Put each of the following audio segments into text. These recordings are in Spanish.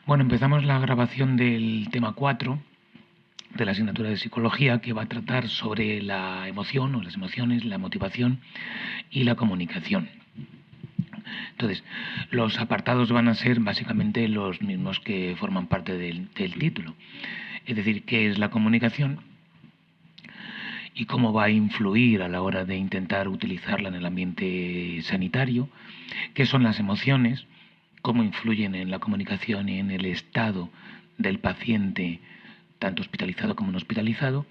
Bueno, empezamos la grabación del tema 4 de la asignatura de psicología, que va a tratar sobre la emoción o las emociones, la motivación y la comunicación. Entonces, los apartados van a ser básicamente los mismos que forman parte del título. Es decir, qué es la comunicación y cómo va a influir a la hora de intentar utilizarla en el ambiente sanitario, qué son las emociones, cómo influyen en la comunicación y en el estado del paciente, tanto hospitalizado como no hospitalizado,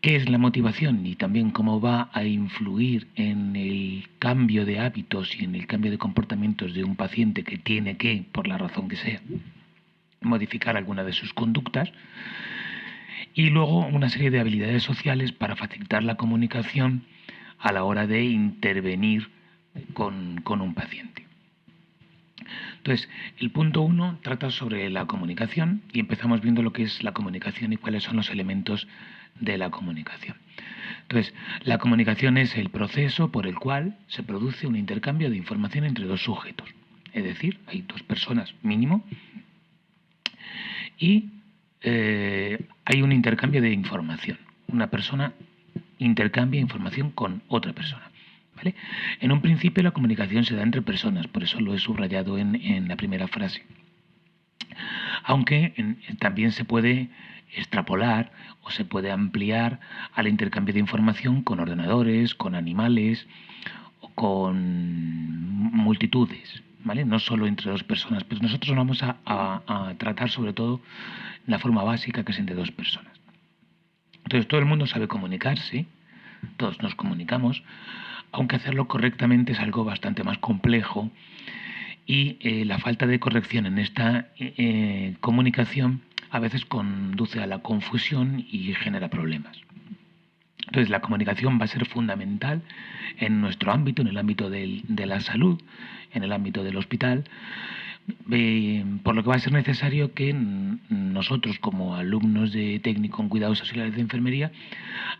qué es la motivación y también cómo va a influir en el cambio de hábitos y en el cambio de comportamientos de un paciente que tiene que, por la razón que sea, modificar alguna de sus conductas, y luego una serie de habilidades sociales para facilitar la comunicación a la hora de intervenir con un paciente. Entonces, el punto 1 trata sobre la comunicación y empezamos viendo lo que es la comunicación y cuáles son los elementos de la comunicación. Entonces, la comunicación es el proceso por el cual se produce un intercambio de información entre dos sujetos. Es decir, hay dos personas mínimo y hay un intercambio de información. Una persona intercambia información con otra persona. ¿Vale? En un principio la comunicación se da entre personas, por eso lo he subrayado en la primera frase. Aunque también se puede extrapolar o se puede ampliar al intercambio de información con ordenadores, con animales o con multitudes, ¿vale? No solo entre dos personas, pero nosotros vamos a tratar sobre todo la forma básica, que es entre dos personas. Entonces todo el mundo sabe comunicarse, todos nos comunicamos, aunque hacerlo correctamente es algo bastante más complejo y la falta de corrección en esta comunicación a veces conduce a la confusión y genera problemas. Entonces la comunicación va a ser fundamental en nuestro ámbito, en el ámbito de la salud, en el ámbito del hospital, por lo que va a ser necesario que nosotros, como alumnos de técnico en cuidados auxiliares de enfermería,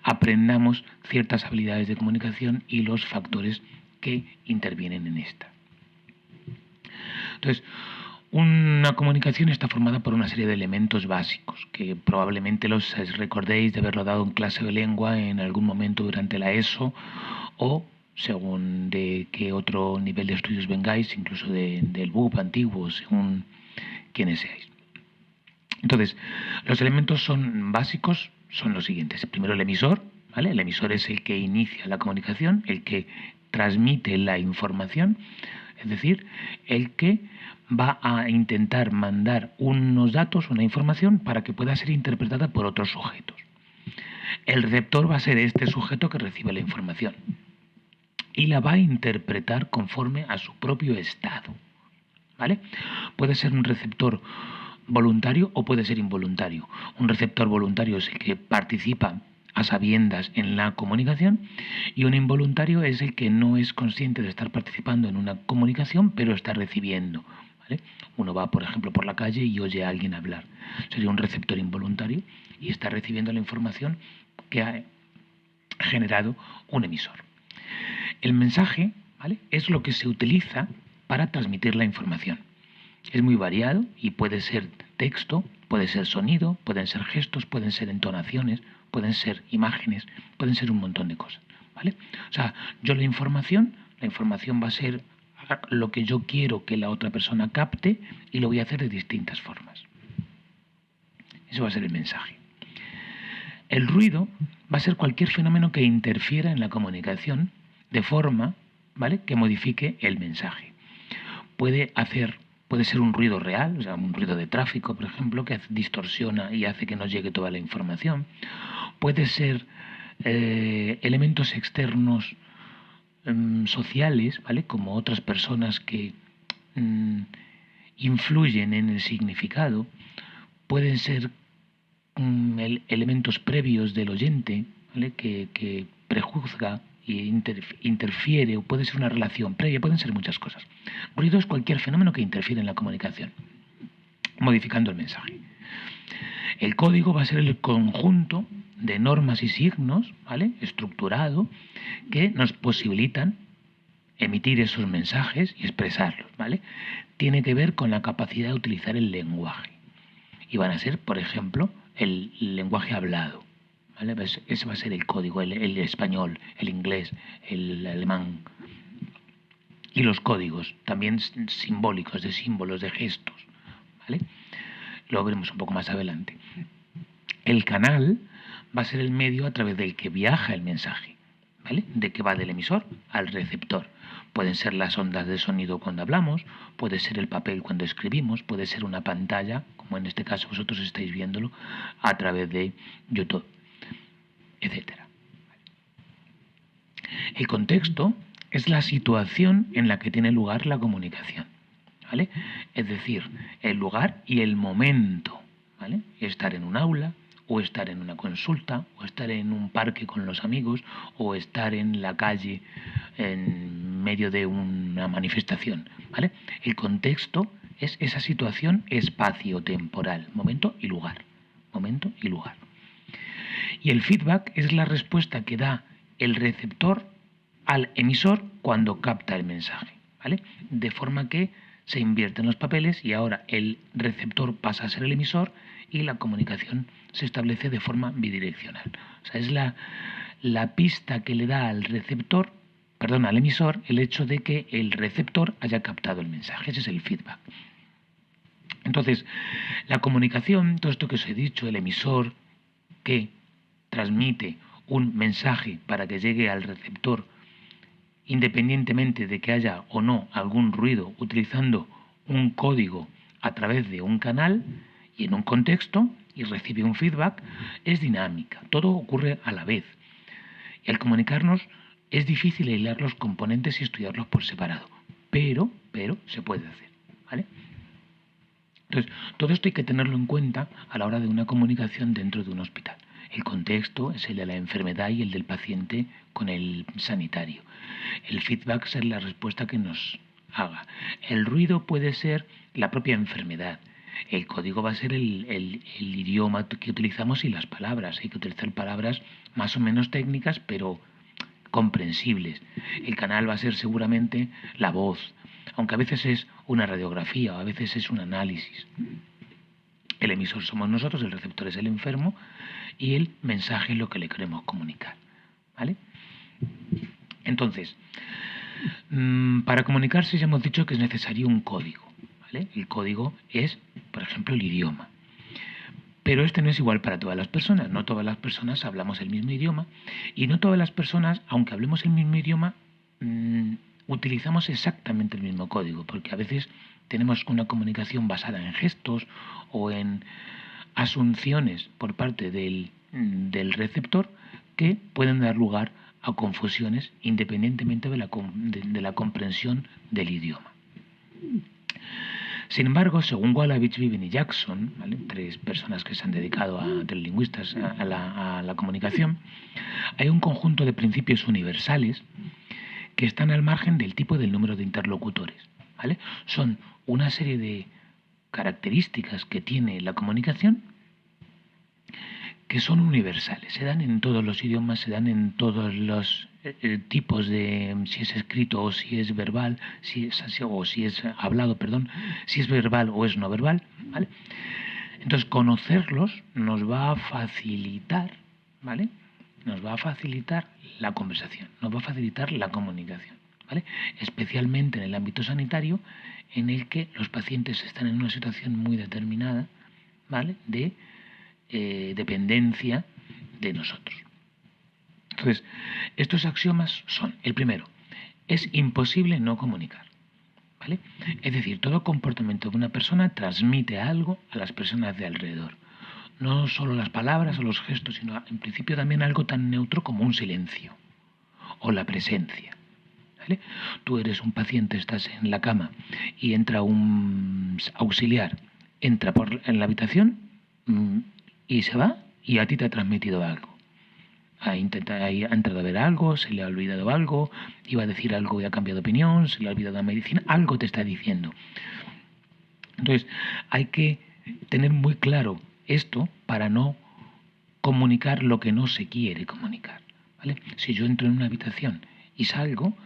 aprendamos ciertas habilidades de comunicación y los factores que intervienen en esta. Entonces, una comunicación está formada por una serie de elementos básicos que probablemente los recordéis de haberlo dado en clase de lengua en algún momento durante la ESO o según de qué otro nivel de estudios vengáis, incluso del BUP antiguo, según quienes seáis. Entonces, los elementos son básicos, son los siguientes. Primero, el emisor, ¿vale? El emisor es el que inicia la comunicación, el que transmite la información, es decir, el que va a intentar mandar unos datos, una información, para que pueda ser interpretada por otros sujetos. El receptor va a ser este sujeto que recibe la información y la va a interpretar conforme a su propio estado, ¿vale? Puede ser un receptor voluntario o puede ser involuntario. Un receptor voluntario es el que participa a sabiendas en la comunicación y un involuntario es el que no es consciente de estar participando en una comunicación, pero está recibiendo, ¿vale? Uno va, por ejemplo, por la calle y oye a alguien hablar. Sería un receptor involuntario y está recibiendo la información que ha generado un emisor. El mensaje, ¿vale?, es lo que se utiliza para transmitir la información. Es muy variado y puede ser texto, puede ser sonido, pueden ser gestos, pueden ser entonaciones, pueden ser imágenes, pueden ser un montón de cosas, ¿vale? O sea, yo la información va a ser lo que yo quiero que la otra persona capte y lo voy a hacer de distintas formas. Eso va a ser el mensaje. El ruido va a ser cualquier fenómeno que interfiera en la comunicación de forma, ¿vale?, que modifique el mensaje. Puede ser un ruido real, o sea, un ruido de tráfico, por ejemplo, que distorsiona y hace que no llegue toda la información. Puede ser elementos externos sociales, ¿vale?, como otras personas que influyen en el significado. Pueden ser elementos previos del oyente, ¿vale?, que prejuzga y interfiere, o puede ser una relación previa, pueden ser muchas cosas. Ruido es cualquier fenómeno que interfiere en la comunicación, modificando el mensaje. El código va a ser el conjunto de normas y signos, ¿vale?, estructurado, que nos posibilitan emitir esos mensajes y expresarlos, ¿vale? tiene que ver con la capacidad de utilizar el lenguaje. Y van a ser, por ejemplo, el lenguaje hablado. ¿Vale? Pues ese va a ser el código, el español, el inglés, el alemán. Y los códigos, también simbólicos, de símbolos, de gestos. ¿Vale? Lo veremos un poco más adelante. El canal va a ser el medio a través del que viaja el mensaje, ¿vale? De que va del emisor al receptor. Pueden ser las ondas de sonido cuando hablamos, puede ser el papel cuando escribimos, puede ser una pantalla, como en este caso vosotros estáis viéndolo, a través de YouTube, etc. El contexto es la situación en la que tiene lugar la comunicación, ¿vale? Es decir, el lugar y el momento, ¿vale? Estar en un aula, o estar en una consulta, o estar en un parque con los amigos, o estar en la calle en medio de una manifestación, ¿vale? El contexto es esa situación espacio-temporal, momento y lugar, momento y lugar. Y el feedback es la respuesta que da el receptor al emisor cuando capta el mensaje, ¿vale? De forma que se invierten los papeles y ahora el receptor pasa a ser el emisor y la comunicación se establece de forma bidireccional. O sea, es la pista que le da al receptor, perdón, al emisor, el hecho de que el receptor haya captado el mensaje. Ese es el feedback. Entonces, la comunicación, todo esto que os he dicho, el emisor que transmite un mensaje para que llegue al receptor, independientemente de que haya o no algún ruido, utilizando un código a través de un canal y en un contexto, y recibe un feedback, es dinámica, todo ocurre a la vez. Y al comunicarnos es difícil aislar los componentes y estudiarlos por separado, pero se puede hacer, ¿vale? Entonces, todo esto hay que tenerlo en cuenta a la hora de una comunicación dentro de un hospital. El contexto es el de la enfermedad y el del paciente con el sanitario. El feedback es la respuesta que nos haga. El ruido puede ser la propia enfermedad. El código va a ser el idioma que utilizamos y las palabras. Hay que utilizar palabras más o menos técnicas, pero comprensibles. El canal va a ser seguramente la voz, aunque a veces es una radiografía o a veces es un análisis. El emisor somos nosotros, el receptor es el enfermo y el mensaje es lo que le queremos comunicar, ¿vale? Entonces, para comunicarse ya hemos dicho que es necesario un código, ¿vale? El código es, por ejemplo, el idioma. Pero este no es igual para todas las personas. No todas las personas hablamos el mismo idioma y no todas las personas, aunque hablemos el mismo idioma, utilizamos exactamente el mismo código, porque a veces tenemos una comunicación basada en gestos o en asunciones por parte del receptor que pueden dar lugar a confusiones independientemente de la comprensión del idioma. Sin embargo, según Walavich, Viven y Jackson, ¿vale? 3 personas que se han dedicado a 3 lingüistas a la comunicación, hay un conjunto de principios universales que están al margen del tipo y del número de interlocutores, ¿vale? Son una serie de características que tiene la comunicación que son universales, se dan en todos los idiomas, se dan en todos los tipos de, si es escrito o si es verbal, si es hablado, perdón, si es verbal o es no verbal, ¿vale? Entonces, conocerlos nos va a facilitar, ¿vale? Nos va a facilitar la conversación, nos va a facilitar la comunicación, ¿vale? Especialmente en el ámbito sanitario, en el que los pacientes están en una situación muy determinada, ¿vale? De dependencia de nosotros. Entonces, estos axiomas son, el primero, es imposible no comunicar, ¿vale? Es decir, todo comportamiento de una persona transmite algo a las personas de alrededor. No solo las palabras o los gestos, sino en principio también algo tan neutro como un silencio o la presencia, ¿vale? Tú eres un paciente, estás en la cama y entra un auxiliar, entra en la habitación y se va y a ti te ha transmitido algo. Ha entrado a ver algo, se le ha olvidado algo, iba a decir algo y ha cambiado de opinión, se le ha olvidado la medicina, algo te está diciendo. Entonces, hay que tener muy claro esto para no comunicar lo que no se quiere comunicar, ¿vale? Si yo entro en una habitación y salgo,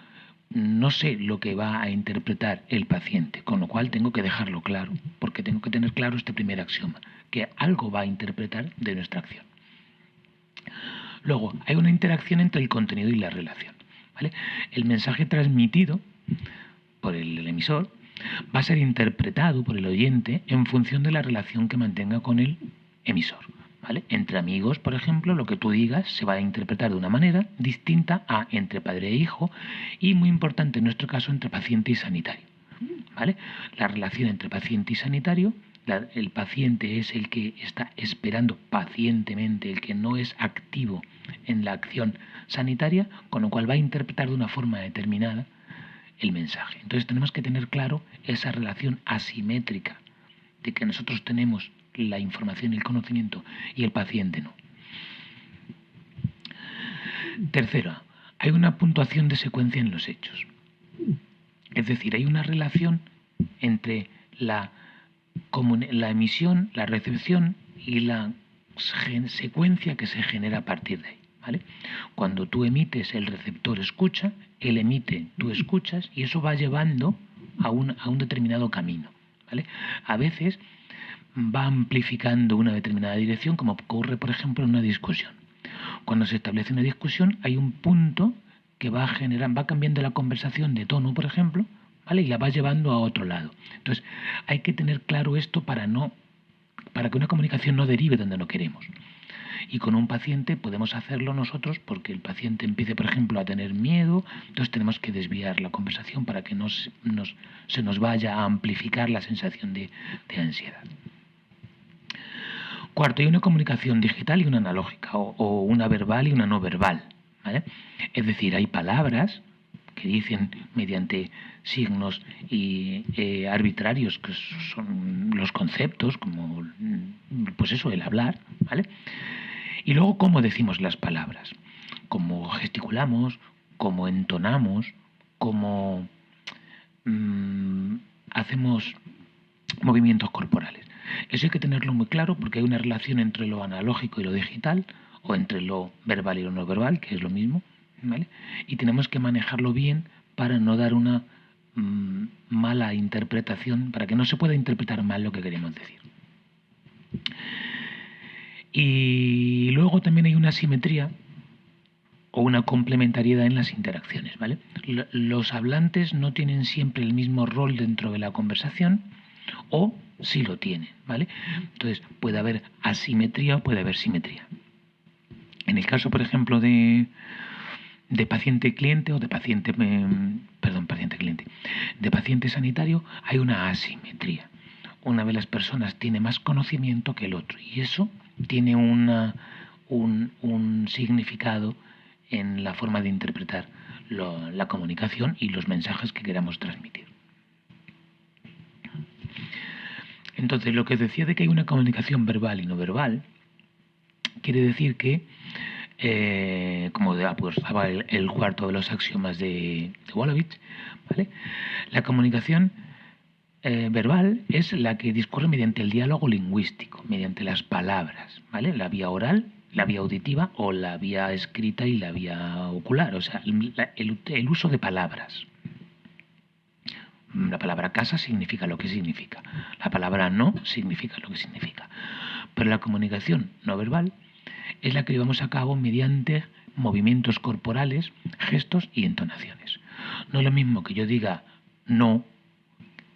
no sé lo que va a interpretar el paciente, con lo cual tengo que dejarlo claro, porque tengo que tener claro este primer axioma, que algo va a interpretar de nuestra acción. Luego, hay una interacción entre el contenido y la relación, ¿vale? El mensaje transmitido por el emisor va a ser interpretado por el oyente en función de la relación que mantenga con el emisor, ¿vale? Entre amigos, por ejemplo, lo que tú digas se va a interpretar de una manera distinta a entre padre e hijo y, muy importante en nuestro caso, entre paciente y sanitario, ¿vale? La relación entre paciente y sanitario, el paciente es el que está esperando pacientemente, el que no es activo en la acción sanitaria, con lo cual va a interpretar de una forma determinada el mensaje. Entonces tenemos que tener claro esa relación asimétrica de que nosotros tenemos la información y el conocimiento y el paciente no. Tercero, hay una puntuación de secuencia en los hechos. Es decir, hay una relación entre la emisión, la recepción y la secuencia que se genera a partir de ahí, ¿vale? Cuando tú emites, el receptor escucha, él emite, tú escuchas, y eso va llevando a un determinado camino, ¿vale? A veces va amplificando una determinada dirección, como ocurre, por ejemplo, en una discusión. Cuando se establece una discusión, hay un punto que va cambiando la conversación de tono, por ejemplo, ¿vale? Y la va llevando a otro lado. Entonces, hay que tener claro esto para que una comunicación no derive donde no queremos. Y con un paciente podemos hacerlo nosotros porque el paciente empiece, por ejemplo, a tener miedo, entonces tenemos que desviar la conversación para que se nos vaya a amplificar la sensación de ansiedad. Cuarto, hay una comunicación digital y una analógica, o una verbal y una no verbal, ¿vale? Es decir, hay palabras que dicen mediante signos arbitrarios, que son los conceptos, como pues eso, el hablar, ¿vale? Y luego cómo decimos las palabras, cómo gesticulamos, cómo entonamos, cómo hacemos movimientos corporales. Eso hay que tenerlo muy claro porque hay una relación entre lo analógico y lo digital, o entre lo verbal y lo no verbal, que es lo mismo, ¿vale? Y tenemos que manejarlo bien para no dar una mala interpretación, para que no se pueda interpretar mal lo que queremos decir. Y luego también hay una simetría o una complementariedad en las interacciones, ¿vale? Los hablantes no tienen siempre el mismo rol dentro de la conversación, o sí lo tienen, ¿vale? Entonces puede haber asimetría o puede haber simetría. En el caso, por ejemplo, de paciente-cliente o de paciente-cliente, de paciente sanitario, hay una asimetría. Una de las personas tiene más conocimiento que el otro y eso tiene un significado en la forma de interpretar la comunicación y los mensajes que queramos transmitir. Entonces, lo que decía de que hay una comunicación verbal y no verbal, quiere decir que, como apuntaba el cuarto de los axiomas de Wolowitz, ¿vale? La comunicación verbal es la que discurre mediante el diálogo lingüístico, mediante las palabras, ¿vale? La vía oral, la vía auditiva o la vía escrita y la vía ocular, o sea, el uso de palabras. La palabra casa significa lo que significa, la palabra no significa lo que significa. Pero la comunicación no verbal es la que llevamos a cabo mediante movimientos corporales, gestos y entonaciones. No es lo mismo que yo diga no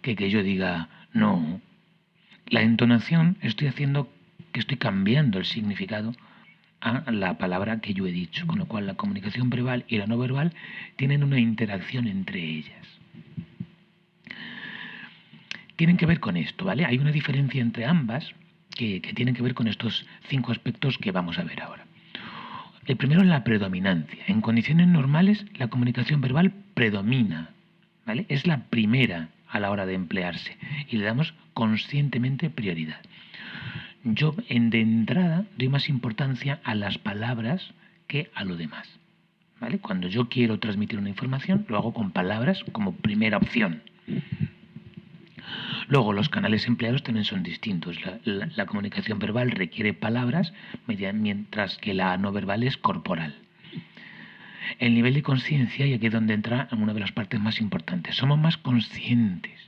que yo diga no. La entonación estoy cambiando el significado a la palabra que yo he dicho, con lo cual la comunicación verbal y la no verbal tienen una interacción entre ellas. Tienen que ver con esto, ¿vale? Hay una diferencia entre ambas que tienen que ver con estos 5 aspectos que vamos a ver ahora. El primero es la predominancia. En condiciones normales, la comunicación verbal predomina, ¿vale? Es la primera a la hora de emplearse y le damos conscientemente prioridad. Yo de entrada doy más importancia a las palabras que a lo demás, ¿vale? Cuando yo quiero transmitir una información, lo hago con palabras como primera opción. Luego, los canales empleados también son distintos. La comunicación verbal requiere palabras, mientras que la no verbal es corporal. El nivel de conciencia, y aquí es donde entra una de las partes más importantes. Somos más conscientes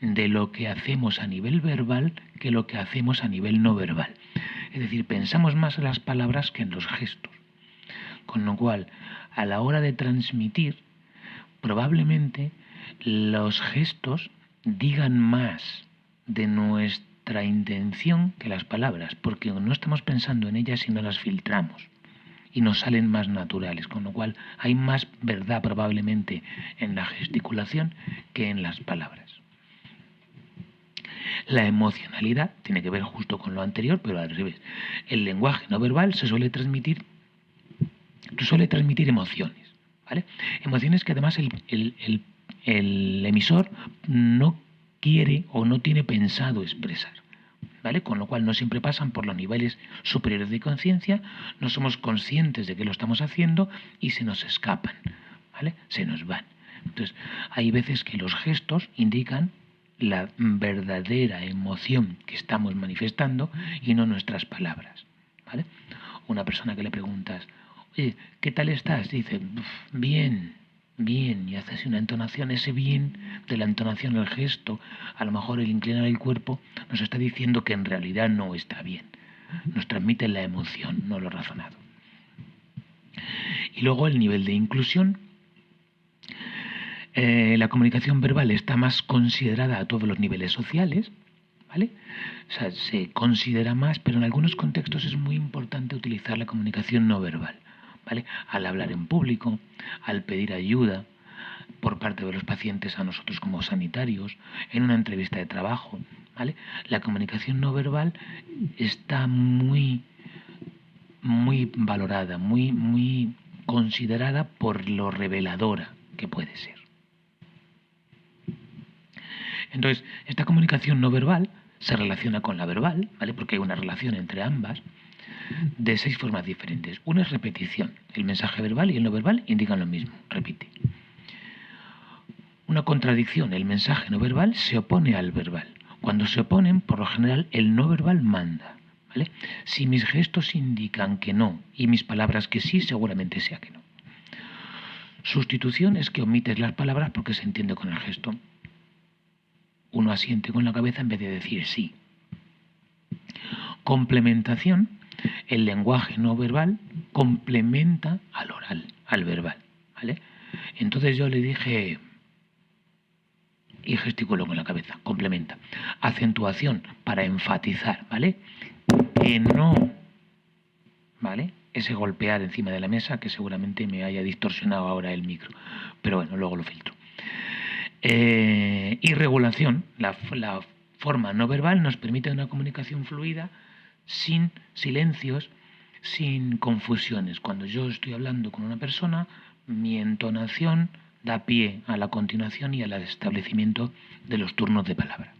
de lo que hacemos a nivel verbal que lo que hacemos a nivel no verbal. Es decir, pensamos más en las palabras que en los gestos. Con lo cual, a la hora de transmitir, probablemente los gestos digan más de nuestra intención que las palabras, porque no estamos pensando en ellas y no las filtramos y nos salen más naturales, con lo cual hay más verdad probablemente en la gesticulación que en las palabras. La emocionalidad tiene que ver justo con lo anterior, pero al revés. El lenguaje no verbal suele transmitir emociones, ¿vale? Emociones que además el emisor no quiere o no tiene pensado expresar, ¿vale? Con lo cual no siempre pasan por los niveles superiores de conciencia, no somos conscientes de que lo estamos haciendo y se nos escapan, ¿vale? Se nos van. Entonces, hay veces que los gestos indican la verdadera emoción que estamos manifestando y no nuestras palabras, ¿vale? Una persona que le preguntas, oye, ¿qué tal estás? Dice, bien, bien, y hace así una entonación, ese bien de la entonación, el gesto, a lo mejor el inclinar el cuerpo, nos está diciendo que en realidad no está bien. Nos transmite la emoción, no lo razonado. Y luego el nivel de inclusión. La comunicación verbal está más considerada a todos los niveles sociales, ¿vale? O sea, se considera más, pero en algunos contextos es muy importante utilizar la comunicación no verbal, ¿vale? Al hablar en público, al pedir ayuda por parte de los pacientes a nosotros como sanitarios, en una entrevista de trabajo, ¿vale? La comunicación no verbal está muy valorada, muy considerada por lo reveladora que puede ser. Entonces, esta comunicación no verbal se relaciona con la verbal, ¿vale? Porque hay una relación entre ambas de 6 formas diferentes. Una es repetición. El mensaje verbal y el no verbal indican lo mismo, repite. Una contradicción. El mensaje no verbal se opone al verbal. Cuando se oponen, por lo general, el no verbal manda, ¿vale? Si mis gestos indican que no y mis palabras que sí, seguramente sea que no. Sustitución es que omites las palabras porque se entiende con el gesto. Uno asiente con la cabeza en vez de decir sí. Complementación, el lenguaje no verbal complementa al oral, al verbal, ¿vale? Entonces yo le dije y gesticulo con la cabeza, complementa. Acentuación, para enfatizar, ¿vale? Que no, ¿vale? Ese golpear encima de la mesa que seguramente me haya distorsionado ahora el micro, pero bueno, luego lo filtro. Y regulación, la forma no verbal nos permite una comunicación fluida sin silencios, sin confusiones. Cuando yo estoy hablando con una persona, mi entonación da pie a la continuación y al establecimiento de los turnos de palabra.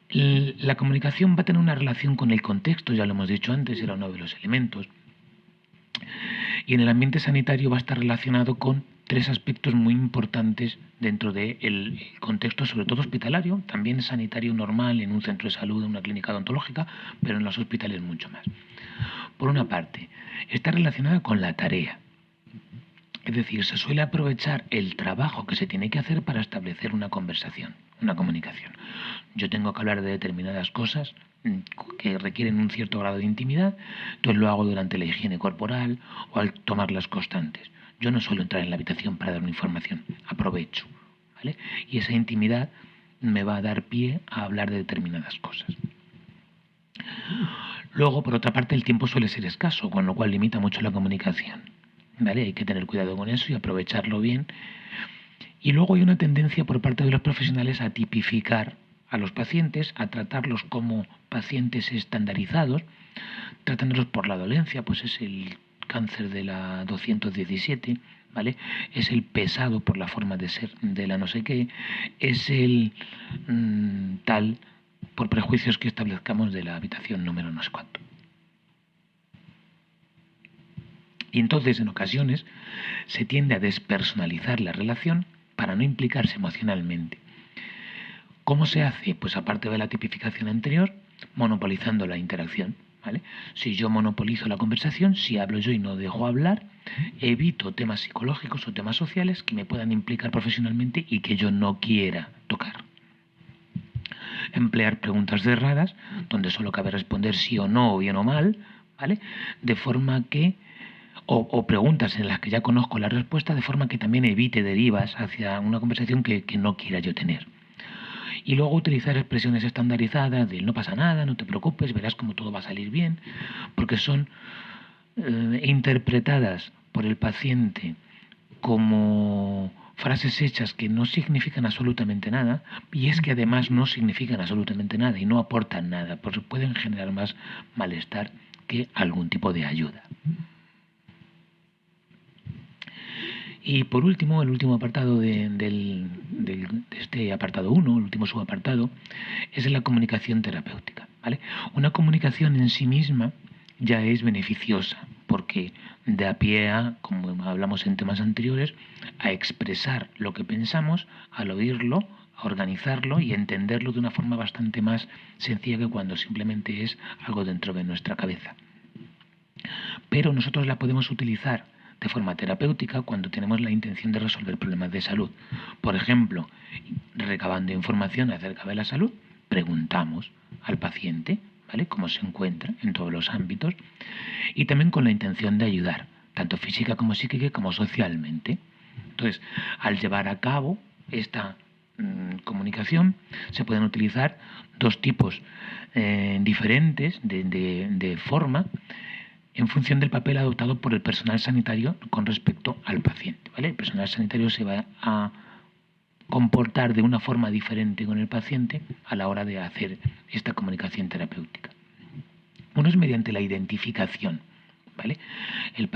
La comunicación va a tener una relación con el contexto, ya lo hemos dicho antes, era uno de los elementos. Y en el ambiente sanitario va a estar relacionado con 3 aspectos muy importantes dentro del contexto, sobre todo hospitalario, también sanitario normal en un centro de salud, en una clínica odontológica, pero en los hospitales mucho más. Por una parte, está relacionada con la tarea. Es decir, se suele aprovechar el trabajo que se tiene que hacer para establecer una conversación, una comunicación. Yo tengo que hablar de determinadas cosas que requieren un cierto grado de intimidad, entonces lo hago durante la higiene corporal o al tomar las constantes. Yo no suelo entrar en la habitación para dar una información, aprovecho, ¿vale? Y esa intimidad me va a dar pie a hablar de determinadas cosas. Luego, por otra parte, el tiempo suele ser escaso, con lo cual limita mucho la comunicación, ¿vale? Hay que tener cuidado con eso y aprovecharlo bien. Y luego hay una tendencia por parte de los profesionales a tipificar a los pacientes, a tratarlos como pacientes estandarizados, tratándolos por la dolencia, pues es el cáncer de la 217, ¿vale? Es el pesado por la forma de ser de la no sé qué, es el tal por prejuicios que establezcamos de la habitación número no sé cuánto. Y entonces, en ocasiones, se tiende a despersonalizar la relación para no implicarse emocionalmente. ¿Cómo se hace? Pues aparte de la tipificación anterior, monopolizando la interacción, ¿vale? Si yo monopolizo la conversación, si hablo yo y no dejo hablar, evito temas psicológicos o temas sociales que me puedan implicar profesionalmente y que yo no quiera tocar. Emplear preguntas cerradas, donde solo cabe responder sí o no, o bien o mal, ¿vale? De forma que o preguntas en las que ya conozco la respuesta, de forma que también evite derivas hacia una conversación que no quiera yo tener. Y luego utilizar expresiones estandarizadas de no pasa nada, no te preocupes, verás cómo todo va a salir bien, porque son interpretadas por el paciente como frases hechas que no significan absolutamente nada, y es que además no significan absolutamente nada y no aportan nada, pues pueden generar más malestar que algún tipo de ayuda. Y por último, el último apartado de este apartado 1, el último subapartado, es la comunicación terapéutica, ¿vale? Una comunicación en sí misma ya es beneficiosa, porque da pie a, como hablamos en temas anteriores, a expresar lo que pensamos al oírlo, a organizarlo y a entenderlo de una forma bastante más sencilla que cuando simplemente es algo dentro de nuestra cabeza. Pero nosotros la podemos utilizar de forma terapéutica cuando tenemos la intención de resolver problemas de salud. Por ejemplo, recabando información acerca de la salud, preguntamos al paciente, ¿vale?, cómo se encuentra en todos los ámbitos, y también con la intención de ayudar, tanto física como psíquica como socialmente. Entonces, al llevar a cabo esta comunicación, se pueden utilizar dos tipos diferentes de forma en función del papel adoptado por el personal sanitario con respecto al paciente, ¿vale? El personal sanitario se va a comportar de una forma diferente con el paciente a la hora de hacer esta comunicación terapéutica. Uno es mediante la identificación, ¿vale? El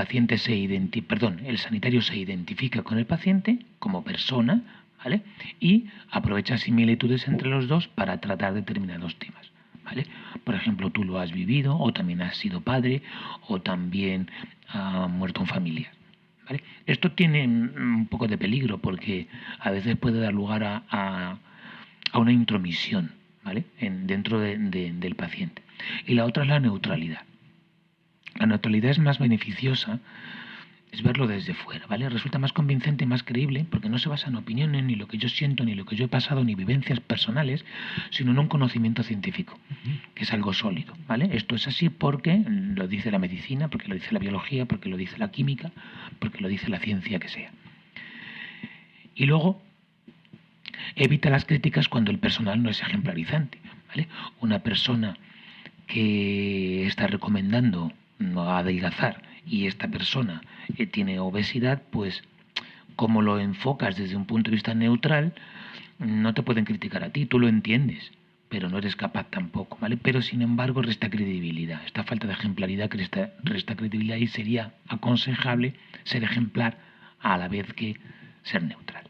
sanitario se identifica con el paciente como persona, ¿vale? Y aprovecha similitudes entre los dos para tratar determinados temas, ¿vale? Por ejemplo, tú lo has vivido, o también has sido padre, o también ha muerto un familiar, ¿vale? Esto tiene un poco de peligro porque a veces puede dar lugar a una intromisión, ¿vale?, dentro del paciente. Y la otra es la neutralidad. La neutralidad es más beneficiosa, es verlo desde fuera, ¿vale? Resulta más convincente y más creíble porque no se basa en opiniones, ni lo que yo siento, ni lo que yo he pasado, ni vivencias personales, sino en un conocimiento científico, que es algo sólido, ¿vale? Esto es así porque lo dice la medicina, porque lo dice la biología, porque lo dice la química, porque lo dice la ciencia que sea. Y luego, evita las críticas cuando el personal no es ejemplarizante, ¿vale? Una persona que está recomendando adelgazar y esta persona tiene obesidad, pues como lo enfocas desde un punto de vista neutral, no te pueden criticar a ti, tú lo entiendes, pero no eres capaz tampoco, ¿vale? Pero sin embargo resta credibilidad, esta falta de ejemplaridad resta credibilidad y sería aconsejable ser ejemplar a la vez que ser neutral.